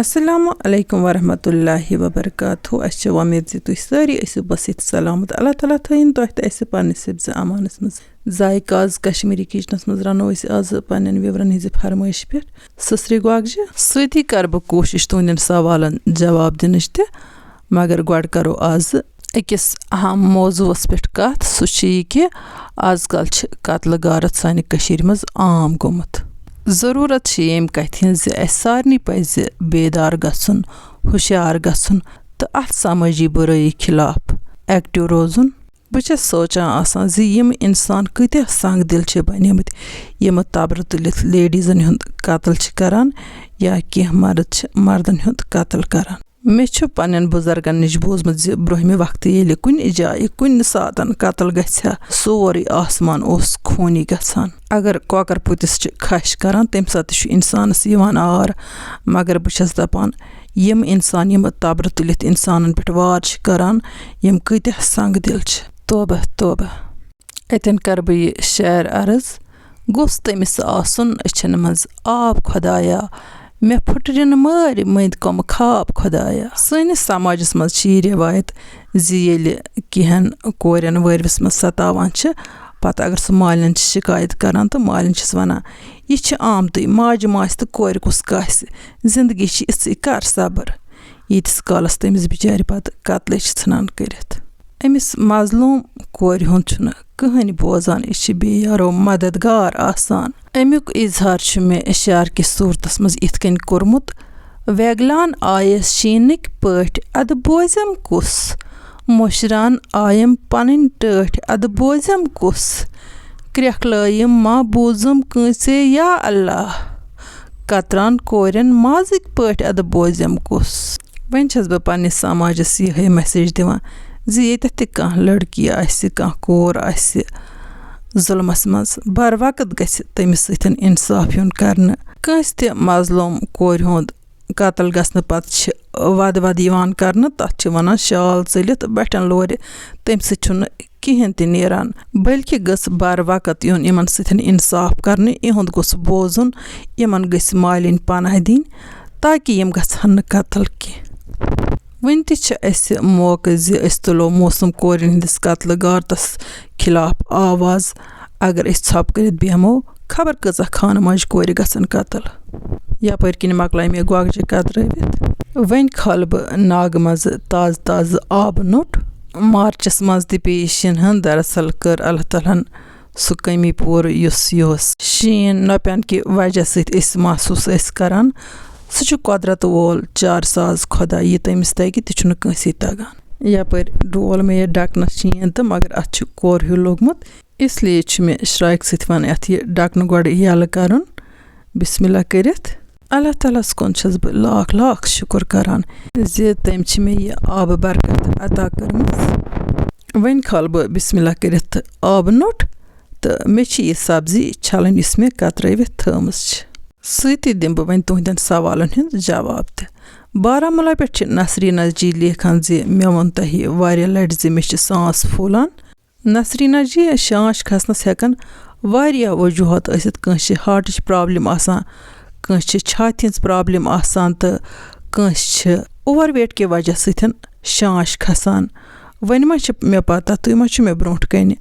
Assalamu alaikum warahmatullahi wabarakatuh. Ashe umeed zi tu sari asu basit salamat Allah taala thayin to ehta ase panne sibz amanas maz zaikaz Kashmiri kitchens maz rano is az pannen vivran hiz farmoish pet Sesseri Gogji switi karb koshish tunden savalan jawab dinish te magar god karo az ekis aham mawzuus pet kat su chi ki azkal ch katla garat sani kashir maz aam gomut ضروٗرت چھِ ییٚمہِ کَتھِ ہِنٛز زِ اَسہِ سارنٕے پَزِ بیدار گژھُن ہُشیار گژھُن تہٕ اَتھ سمٲجی بُرٲیی خِلاف ایکٹِو روزُن بہٕ چھَس سونٛچان آسان زِ یِم اِنسان کۭتیاہ سنٛگ دِل چھِ بنیمٕتۍ یِمہٕ تبرٕ تُلِتھ لیڈیٖزَن ہُنٛد قتل چھِ کران یا کینٛہہ مرد چھِ مردن ہُنٛد قتل کران مےٚ چھُ پنٛنٮ۪ن بُزرگن نِش بوٗزمُت زِ برٛونٛہمہِ وقتہٕ ییٚلہِ کُنہِ جایہِ کُنہِ ساتہٕ قتل گژھِ ہا سورُے آسمان اوس خوٗنی گژھان اگر کۄکر پوٗتِس چھِ کھش کران تمہِ ساتہٕ تہِ چھُ اِنسانس یِوان آر مگر بہٕ چھَس دپان یِم اِنسان یِم تبرٕ تُلِتھ اِنسانن پٮ۪ٹھ وار چھِ کران یِم کۭتیاہ سنٛگ دِل چھِ توبہ توبہ اتٮ۪ن کرٕ بہٕ یہِ شعر عرض گوٚژھ تٔمِس آسُن أچھن منٛز آب خۄدایا مےٚ پھٕٹرِنہٕ مٲرۍ مٔنٛدۍ کۄمہٕ خاب خۄدایا سٲنِس سماجس منٛز چھِ یہِ رِوایت زِ ییٚلہِ کینٛہن کورٮ۪ن وٲرۍوِس منٛز ستاوان چھِ پتہٕ اگر سُہ مالٮ۪ن چھِ شِکایت کران تہٕ مالٮ۪ن چھِس ونان یہِ چھِ آمتٕے ماجہِ ماسہِ تہٕ کورِ کُس کاسہِ زندگی چھِ یِژھٕے کر صبر ییٖتِس کالس تٔمِس بِچارِ پتہٕ قتلٕے چھِ ژھٕنان کٔرِتھ أمِس مظلوٗم کورِ ہُنٛد چھُنہٕ کٕہٕنۍ بوزان یہِ چھِ بے یارو مددگار آسان امیُک اظہار چھُ مےٚ اشعار کِس صوٗرتس منٛز یِتھ کٔنۍ کوٚرمُت ویگلان آیس شیٖنٕکۍ پٲٹھۍ اَدٕ بوزٮ۪م کُس مُشران آیم پنٕنۍ ٹٲٹھۍ اَدٕ بوزٮ۪م کُس کرٛٮ۪کھلٲیِم ما بوٗزُم کٲنٛسے یا اللہ کتران کورٮ۪ن مازٕکۍ پٲٹھۍ اَدٕ بوزٮ۪م کُس وۄنۍ چھَس بہٕ پنٛنِس سماجس یِہے میسیج دِوان زِ ییٚتٮ۪تھ تہِ کانٛہہ لڑکی آسہِ کانٛہہ کوٗر آسہِ ظُلمس منٛز بر وقت گژھِ تٔمِس سۭتۍ اِنصاف یُن کرنہٕ کٲنٛسہِ تہِ مظلوٗم کورِ ہُنٛد قتل گژھنہٕ پتہٕ چھِ ودٕ یِوان کرنہٕ تتھ چھِ ونان شال ژٔلِتھ بٹھٮ۪ن لورِ تمہِ سۭتۍ چھُنہٕ کِہیٖنۍ تہِ نیران بلکہِ گٔژھ بر وقت یُن یِمن سۭتۍ اِنصاف کرنہٕ یِہُنٛد گوٚژھ بوزُن یِمن گٔژھۍ مالِنۍ پناہ دِنۍ تاکہِ یِم گژھن نہٕ قتل کینٛہہ وٕنہِ تہِ چھِ اَسہِ موقعہٕ زِ أسۍ تُلو موسوٗم کورٮ۪ن ہِنٛدِس قتلہٕ غارتس خِلاف آواز اگر أسۍ ژھۄپہٕ کٔرِتھ بیٚہمو خبر کۭژاہ خانہٕ ماجہِ کورِ گژھن قتل یپٲرۍ کِنۍ مۄکلاے مےٚ گۄگجہِ کترٲوِتھ وۄنۍ کھالہٕ بہٕ ناگہٕ منٛزٕ تازٕ آبہٕ نوٚٹ مارچس منٛز تہِ پیٚیہِ شِنہٕ ہن دراصل کٔر اللہ تعالیٰ ہن سُہ کٔمی پوٗرٕ یُس یِہُس شیٖن نۄپین کہِ وجہ سۭتۍ أسۍ محسوٗس ٲسۍ کران سُہ چھُ قۄدرت وول چار ساز خۄدا یہِ تٔمِس تگہِ تہِ چھُنہٕ کٲنٛسے تگان یپٲرۍ ڈول مےٚ یہِ ڈکنس شیٖن تہٕ مگر اتھ چھُ کور ہیوٗ لوٚگمُت اسلیے چھُ مےٚ شراکہِ سۭتۍ ونان اتھ یہِ ڈکنہٕ گۄڈٕ یَلہٕ کرُن بسم اللہ کٔرِتھ اللہ تعالیٰ ہس کُن چھَس بہٕ لاکھ لاکھ شُکر کران زِ تٔمۍ چھِ مےٚ یہِ آبہٕ برکت عطا کٔرمٕژ وۄنۍ کھالہٕ بہٕ بسم اللہ کٔرِتھ آبہٕ نوٚٹ تہٕ مےٚ چھِ یہِ سبزی چھلٕنۍ یُس مےٚ کترٲوِتھ تھٲومٕژ چھِ سۭتی دِمہٕ بہٕ وۄنۍ تُہنٛدٮ۪ن سوالن ہُنٛد جواب تہِ بارہمولہ پٮ۪ٹھ چھِ نسریٖنا جی لیکھان زِ مےٚ ووٚن تۄہہِ واریاہ لٹہِ زِ مےٚ چھِ سانس پھوٗلان نسریٖنا جی شانش کھسنس ہٮ۪کن واریاہ وجوٗہات ٲسِتھ کٲنٛسہِ چھِ ہاٹٕچ پرابلِم آسان کٲنٛسہِ چھِ چھاتہِ ہِنٛز پرابلِم آسان تہٕ کٲنٛسہِ چھِ اوور ویٹ کہِ وجہ سۭتۍ شانش کھسان وۄنۍ ما چھِ مےٚ پتہ تُہۍ ما چھُو مےٚ برونٛٹھ کنہِ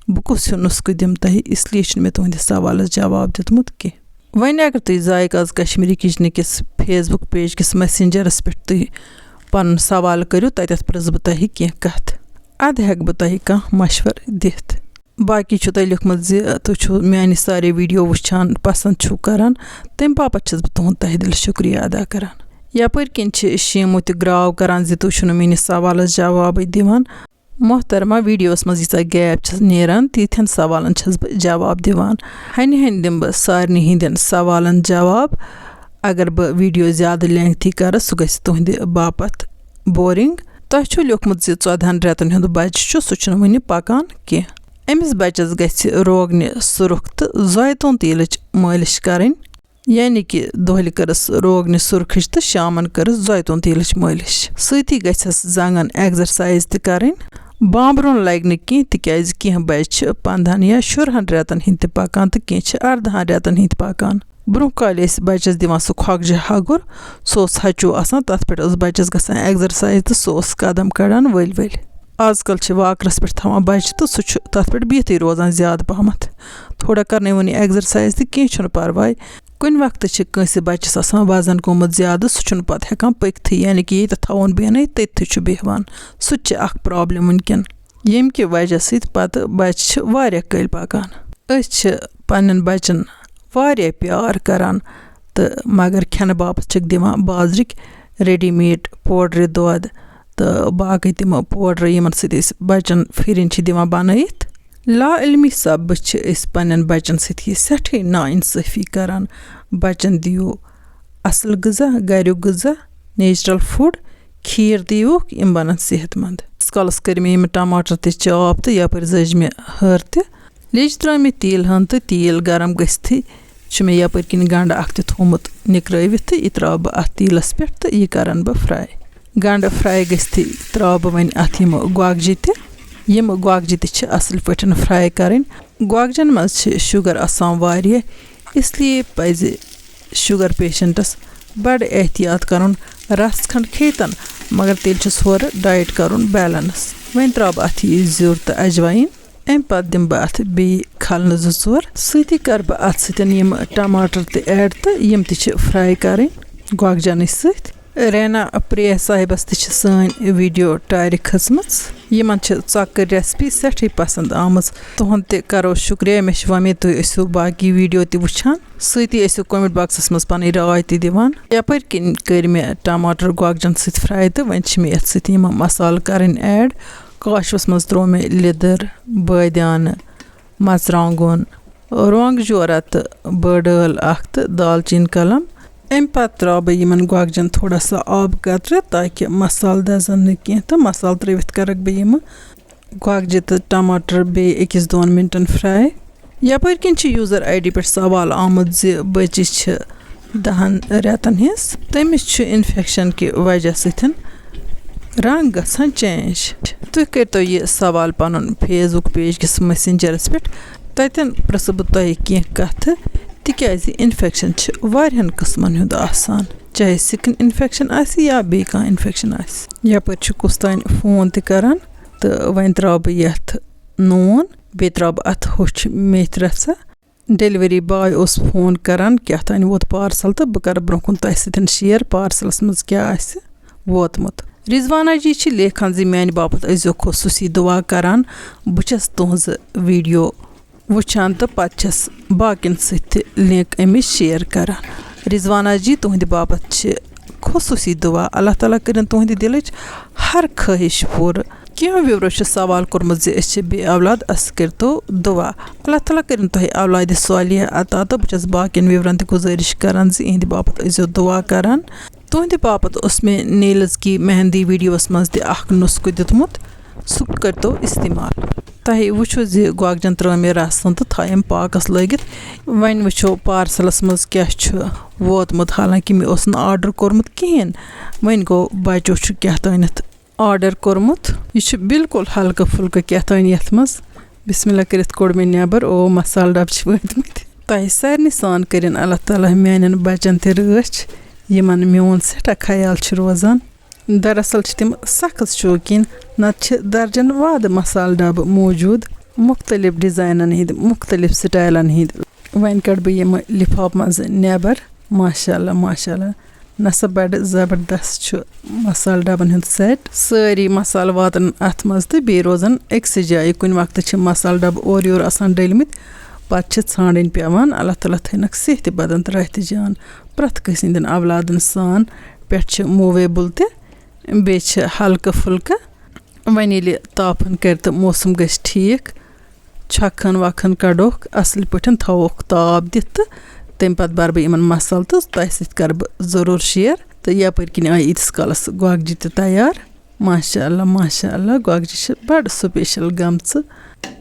بہٕ کُس ہیوٗ نُسخہٕ دِمہٕ تۄہہِ اسلیے چھُنہٕ مےٚ تُہنٛدِس سوالس جواب دیُتمُت کینٛہہ وۄنۍ اگر تُہۍ ذایقاز کشمیٖری کِچنٕکِس فیس بُک پیج کِس میسنجرس پٮ۪ٹھ تُہۍ پنُن سوال کٔرِو تتٮ۪تھ پرٛژھٕ بہٕ تۄہہِ کینٛہہ کتھ ادٕ ہٮ۪کہٕ بہٕ تۄہہِ کانٛہہ مشور دِتھ باقی چھُ تۄہہِ لیوٗکھمُت زِ تُہۍ چھُو میانہِ سارے ویٖڈیو وٕچھان پسنٛد چھُو کران تمہِ باپتھ چھَس بہٕ تُہُنٛد تہہِ دِلہِ شُکریہ ادا کران یپٲرۍ کِنۍ چھِ شیٖمو تہِ گراو کران زِ تُہۍ چھُو نہٕ میٲنِس سوالس جوابٕے دِوان محترمہ ویٖڈیوس منٛز ییٖژاہ گیپ چھَس نیران تیٖتھٮ۪ن سوالن چھَس بہٕ جواب دِوان ہنہِ دِمہٕ بہٕ سارنٕے ہِنٛدٮ۪ن سوالن جواب اگر بہٕ ویٖڈیو زیادٕ لینٛگتھی کرٕ سُہ گژھِ تُہنٛدِ باپتھ بورِنٛگ تۄہہِ چھُو لیوٗکھمُت زِ 14 رٮ۪تن ہُنٛد بچہِ چھُ سُہ چھُنہٕ وُنہِ پکان کینٛہہ أمِس بچس گژھِ روغنہِ سُرُخ تہٕ زٲیتون تیٖلٕچ مٲلِش کرٕنۍ یعنی کہِ دۄہلہِ کٔرٕس روغنہِ سُرخٕچ تہٕ شامن کٔرٕس زٲیتون تیٖلٕچ مٲلِش سۭتی گژھٮ۪س زنٛگن ایگزرسایز تہِ کرٕنۍ بامبرُن لگہِ نہٕ کینٛہہ تِکیازِ کینٛہہ بچہِ چھِ 15 یا 16 رٮ۪تن ہٕنٛدۍ تہِ پکان تہٕ کینٛہہ چھِ 18 رٮ۪تن ہٕنٛدۍ پکان برونٛہہ کالہِ ٲسۍ بَچَس دِوان سُہ کھۄکجہِ ہَگُر سُہ اوس ہَچوٗ آسان تَتھ پٮ۪ٹھ ٲس بَچَس گژھان ایٚگزَرسایز تہٕ سُہ اوس قدم کَڑان ؤلۍ ؤلۍ. آزکَل چھِ واکرَس پٮ۪ٹھ تھاوان بَچہِ تہٕ سُہ چھُ تَتھ پٮ۪ٹھ بِہتٕے روزان زیادٕ پَہمَتھ. تھوڑا کَرنٲوُن یہِ ایٚگزَرسایز تہٕ کینٛہہ چھُنہٕ پَرواے. کُنہِ وقتہٕ چھِ کٲنٛسہِ بَچَس آسان وَزَن گوٚمُت زیادٕ سُہ چھُنہٕ پَتہٕ ہٮ۪کان پٔکۍتھٕے یعنی کہِ ییٚتٮ۪تھ تھاوون بیٚہنَے تٔتھی چھُ بیٚہوان. سُہ تہِ چھِ اَکھ پرٛابلِم وٕنکٮ۪ن ییٚمہِ کہِ وجہ سۭتۍ پَتہٕ بَچہِ چھِ واریاہ کٲلۍ پَکان. أسۍ چھِ پنٛنٮ۪ن بَچَن واریاہ پیار کَران تہٕ مگر کھٮ۪نہٕ باپَتھ چھِکھ دِوان بازرٕکۍ ریڈی میڈ پوڈرِ دۄد تہٕ باقٕے تِم پوڈرٕ یِمَن سۭتۍ أسۍ بَچَن پھِرِنۍ چھِ دِوان بَنٲیِتھ. لا علمی سببہٕ چھِ أسۍ پنٛنٮ۪ن بَچَن سۭتۍ یہِ سٮ۪ٹھٕے نا اِنصٲفی کَران. بَچَن دِیِو اَصٕل غذا گَریُک غذا نیچرَل فُڈ کھیٖر دِیوٗکھ یِم بَنَن صحت منٛد. یِتس کالَس کٔرۍ مےٚ یِم ٹماٹر تہِ چاپ تہٕ یَپٲرۍ زٲجۍ مےٚ ہٲر تہِ لیٚجہِ ترٛٲے مےٚ تیٖل ہَن تہٕ تیٖل گرم گٔژھتھٕے چھُ مےٚ یَپٲرۍ کِنۍ گَنٛڈٕ اَکھ تہِ تھوٚمُت نِکرٲوِتھ تہٕ یہِ ترٛاوٕ بہٕ اَتھ تیٖلَس پٮ۪ٹھ تہٕ یہِ کَرَن بہٕ فرٛاے. گَنٛڈٕ فرٛاے گٔژھتھٕے ترٛاوٕ بہٕ وۄنۍ اَتھ یِمہٕ گۄگجہِ تہِ. یِم گۄگجہِ تہِ چھِ اَصٕل پٲٹھۍ فرٛاے کَرٕنۍ. گۄگجَن منٛز چھِ شُگَر آسان واریاہ اِسلیے پَزِ شُگَر پیشَنٹَس بَڑٕ احتیاط کَرُن. رَس کھنٛڈ کھیٚتَن مگر تیٚلہِ چھُس ہورٕ ڈایٹ کَرُن بیلَنس. وۄنۍ ترٛاوٕ بہٕ اَتھ یہِ زیُر تہٕ اَجوایِن. اَمہِ پَتہٕ دِمہٕ بہٕ اَتھ بیٚیہِ کھَلنہٕ 2-4 سۭتی کَرٕ بہٕ اَتھ سۭتۍ یِم ٹماٹر تہِ ایڈ تہٕ یِم تہِ چھِ فرٛاے کَرٕنۍ گۄگجَنٕے سۭتۍ. رینا پرٛیا صاحبَس تہِ چھِ سٲنۍ ویٖڈیو ٹارِ کھٔژمٕژ. یِمَن چھِ ژۄکٕر ریسپی سٮ۪ٹھٕے پَسنٛد آمٕژ. تُہُنٛد تہِ کَرو شُکریہ. مےٚ چھِ وۄمید تُہۍ ٲسِو باقٕے ویٖڈیو تہِ وٕچھان سۭتی ٲسِو کومٮ۪نٛٹ باکسَس منٛز پَنٕنۍ راے تہِ دِوان. یَپٲرۍ کِنۍ کٔرۍ مےٚ ٹماٹر گۄگجَن سۭتۍ فرٛاے تہٕ وۄنۍ چھِ مےٚ یَتھ سۭتۍ یِم مصالہٕ کَرٕنۍ ایڈ. کاشوَس منٛز ترٛوو مےٚ لیٚدٕر بٲدیانہٕ مَژرٛانٛگُن رۄنٛگ جورا تہٕ بٔڑ ٲل اَکھ تہٕ دالچیٖن کلم. اَمہِ پَتہٕ ترٛاوٕ بہٕ یِمَن گۄگجَن تھوڑا سا آبہٕ قطرٕ تاکہِ مصالہٕ دَزَن نہٕ کینٛہہ تہٕ مصالہٕ ترٛٲوِتھ کَرَکھ بہٕ یِمہٕ گۄگجہِ تہٕ ٹماٹر بیٚیہِ 1-2 مِنٹَن فرٛاے. یَپٲرۍ کِنۍ چھِ یوٗزَر آی ڈی پٮ۪ٹھ سوال آمُت زِ بٔچی چھِ 10 رٮ۪تَن ہِنٛز تٔمِس چھُ اِنفٮ۪کشَن کہِ وجہ سۭتۍ رنٛگ گژھان چینٛج. تُہۍ کٔرۍتو یہِ سوال پَنُن فیس بُک پیج کِس میسنجَرَس پٮ۪ٹھ. تَتٮ۪ن پرٛژھٕ بہٕ تۄہہِ کینٛہہ کَتھٕ تِکیٛازِ اِنفٮ۪کشَن چھِ واریاہَن قٕسمَن ہُنٛد آسان چاہے سِکِن اِنفٮ۪کشَن آسہِ یا بیٚیہِ کانٛہہ اِنفٮ۪کشَن آسہِ. یَپٲرۍ چھُ کُس تانۍ فون تہِ کَران تہٕ وۄنۍ ترٛاوٕ بہٕ یَتھ نوٗن بیٚیہِ ترٛاوٕ بہٕ اَتھ ہوٚچھ میتھِ رَژھا. ڈیلؤری باے اوس فون کَران کیٛاہ تانۍ ووت پارسَل تہٕ بہٕ کَرٕ برونٛہہ کُن تۄہہِ سۭتۍ شِیَر پارسَلَس منٛز کیٛاہ آسہِ ووتمُت. رِضوانا جی چھِ لیکھان زِ میٛانہِ باپَتھ ٲسۍزیو خصوٗصی دُعا کَران. بہٕ چھَس تُہٕنٛزٕ ویٖڈیو وٕچھان تہٕ پَتہٕ چھَس باقیَن سۭتۍ تہِ لِنک أمِس شِیَر کَران. رِضوانا جی تُہٕنٛدِ باپَتھ چھِ خصوٗصی دُعا. اللہ تعالیٰ کٔرِنۍ تُہٕنٛدِ دِلٕچ ہر خٲہِش پوٗرٕ. کینٛہہ وِورو چھِ سوال کوٚرمُت زِ أسۍ چھِ بے اولاد اَسہِ کٔرۍتو دُعا. اللہ تعالیٰ کٔرِنۍ تۄہہِ اولادِ صالحہ عطا تہٕ بہٕ چھَس باقیَن وِورَن تہِ گُزٲرِش کَران زِ یِہِنٛدِ باپَتھ ٲسۍزیو دُعا کَران. تُہٕنٛدِ باپَتھ اوس مےٚ نیلٕز کی مہندی ویٖڈیوَس منٛز تہِ اَکھ نُسخہٕ دیُتمُت سُہ کٔرۍتو اِستعمال. تۄہہِ وٕچھو زِ گۄگجَن ترٛٲو مےٚ رَسَن تہٕ تھایَم پاکَس لٲگِتھ. وۄنۍ وٕچھو پارسَلَس منٛز کیٛاہ چھُ ووتمُت حالانکہِ مےٚ اوس نہٕ آرڈَر کوٚرمُت کِہیٖنۍ. وۄنۍ گوٚو بَچو چھُ کیٛاہ تانٮ۪تھ آرڈَر کوٚرمُت. یہِ چھُ بِلکُل ہلکہٕ پھُلکہٕ کیٛاہ تانۍ یَتھ منٛز. بِسمِلّہ کٔرِتھ کوٚڑ مےٚ نٮ۪بَر. مصالہٕ ڈَبہٕ چھِ وٲتۍمٕتۍ. تۄہہِ سارنٕے سان کٔرِنۍ اللہ تعالیٰ میٛانٮ۪ن بَچَن تہِ رٲچھ یِمَن میون سٮ۪ٹھاہ خیال چھُ روزان. دراصل چھِ تِم سخت شوقیٖن نَتہٕ چھِ درجن وادٕ مصالہٕ ڈَبہٕ موٗجوٗد مُختلِف ڈِزاینَن ہِنٛدۍ مُختلِف سِٹایلَن ہِنٛدۍ. وۄنۍ کَڑٕ بہٕ یِمہٕ لِفاف منٛزٕ نٮ۪بَر. ماشاء اللہ ماشاء اللہ نَسا بَڑٕ زبردست چھُ مصالہٕ ڈَبَن ہُنٛد سٮ۪ٹ. سٲری مصالہٕ واتَن اَتھ منٛز تہٕ بیٚیہِ روزَن أکسٕے جایہِ. کُنہِ وقتہٕ چھِ مصالہٕ ڈَبہٕ اورٕ یورٕ آسان ڈٔلۍمٕتۍ پَتہٕ چھِ ژھانٛڈٕنۍ پٮ۪وان. اللہ تعالیٰ تھٲینَکھ صحتِ بدن تہٕ راحتہِ جان پرٛٮ۪تھ کٲنٛسہِ ہِنٛدٮ۪ن اولادَن سان. پٮ۪ٹھ چھِ موٗویبٕل تہِ بیٚیہِ چھِ ہلکہٕ پھُلکہٕ. وۄنۍ ییٚلہِ تاپھن کَرِ تہٕ موسم گژھِ ٹھیٖک چھۄکھن وکھن کَڑوکھ اَصٕل پٲٹھۍ تھاووکھ تاپ دِتھ تہٕ تَمہِ پَتہٕ بَرٕ بہٕ یِمن مصالہٕ تہٕ تۄہہِ سۭتۍ کَرٕ بہٕ ضروٗر شِیر. تہٕ یَپٲرۍ کِنۍ آیہِ ییٖتِس کالَس گۄگجہِ تہِ تیار. ماشاء اللہ ماشاء اللہ گۄگجہِ چھِ بَڑٕ سُپیشَل گٔمژٕ.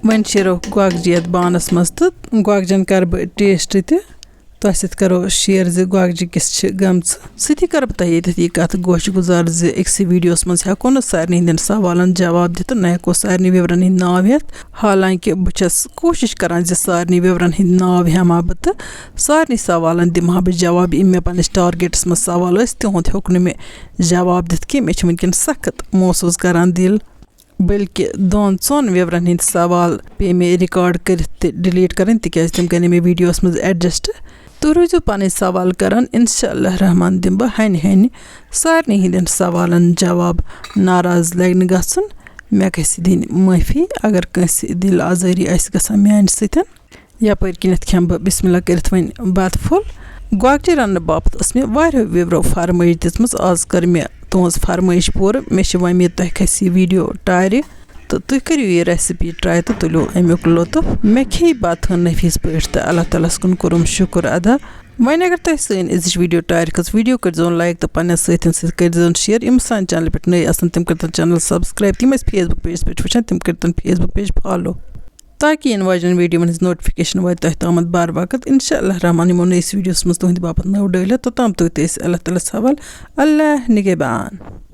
وۄنۍ شیرو گۄگجہِ یَتھ بانَس منٛز تہٕ گۄگجَن کَرٕ بہٕ ٹیسٹ تہِ تۄہہِ سۭتۍ کَرو شِیر زِ گۄگجہِ کِس چھِ گٔمژٕ سۭتی کَرٕ بہٕ تۄہہِ ییٚتٮ۪تھ یہِ کَتھ گوش گُزار زِ أکسٕے ویٖڈیوَس منٛز ہٮ۪کو نہٕ سارنٕے ہِنٛدٮ۪ن سوالَن جواب دِتھ نہ ہٮ۪کو سارنٕے وِورَن ہِنٛدۍ ناو ہٮ۪تھ حالانکہِ بہٕ چھَس کوٗشِش کَران زِ سارنٕے وِورَن ہِنٛدۍ ناو ہٮ۪مہٕ ہا بہٕ تہٕ سارنٕے سوالَن دِمہٕ ہا بہٕ جواب یِم مےٚ پنٛنِس ٹارگیٹَس منٛز سوال ٲسۍ تِہُنٛد ہیوٚک نہٕ مےٚ جواب دِتھ کینٛہہ مےٚ چھِ وٕنکٮ۪ن سخت محسوٗس کَران دِل بٔلکہِ 2-4 وِورَن ہِنٛدۍ سوال پیٚیہِ مےٚ رِکاڈ کٔرِتھ تہِ ڈِلیٖٹ کَرٕنۍ تِکیٛازِ تِم گٔے نہٕ مےٚ ویٖڈیوَس منٛز اٮ۪ڈجَسٹ تُہۍ روٗزِو پَنٕنۍ سوال کَران اِنشاء اللہ رحمان دِمہٕ بہٕ ہَنہِ سارنٕے ہِنٛدٮ۪ن سوالَن جواب ناراض لَگہِ نہٕ گژھُن مےٚ گژھِ دِنۍ معٲفی اگر کٲنٛسہِ دِل آزٲری آسہِ گژھان میٛانہِ سۭتۍ یَپٲرۍ کِنٮ۪تھ کھٮ۪مہٕ بہٕ بِسمہِ اللہ کٔرِتھ وۄنۍ بَتہٕ پھوٚل گۄگجہِ رَننہٕ باپَتھ ٲس مےٚ واریاہو وِورو فرمٲیش دِژمٕژ آز کٔر مےٚ تُہٕنٛز فرمٲیش پوٗرٕ مےٚ چھِ وۄمید تۄہہِ کھَسہِ یہِ ویٖڈیو ٹارِ تہٕ تُہۍ کٔرِو یہِ رٮ۪سِپی ٹرٛاے تہٕ تُلِو اَمیُک لطف مےٚ کھیٚیہِ بَتہٕ ہن نٔفیٖس پٲٹھۍ تہٕ اللہ تعالیٰ ہَس کُن کوٚرُم شُکُر ادا وۄنۍ اگر تۄہہِ سٲنۍ أزِچ ویٖڈیو ٹارِ کھٔژ ویٖڈیو کٔرۍزیون لایک تہٕ پنٛنٮ۪ن سۭتٮ۪ن سۭتۍ کٔرۍزیون شِیر یِم سانہِ چَنلہِ پٮ۪ٹھ نٔے آسَن تِم کٔرۍتَن چَنَل سبسکرایب تِم ٲسۍ فیس بُک پیجَس پٮ۪ٹھ وٕچھان تِم کٔرۍتَن فیس بُک پیج فالو تاکہِ یِنہٕ واجٮ۪ن ویٖڈیوَن ہٕنٛز نوٹِفِکیشَن واتہِ تۄہہِ تامَتھ بار وقت اِنشاء اللہ رحمان یِمو نٔیِس ویٖڈیوَس منٛز تُہٕنٛدِ باپَتھ نٔو ڈٲلِتھ توٚتام تُہۍ تہِ ٲسۍ اللہ تعالیٰ ہَس حوال اللہ نِگہبان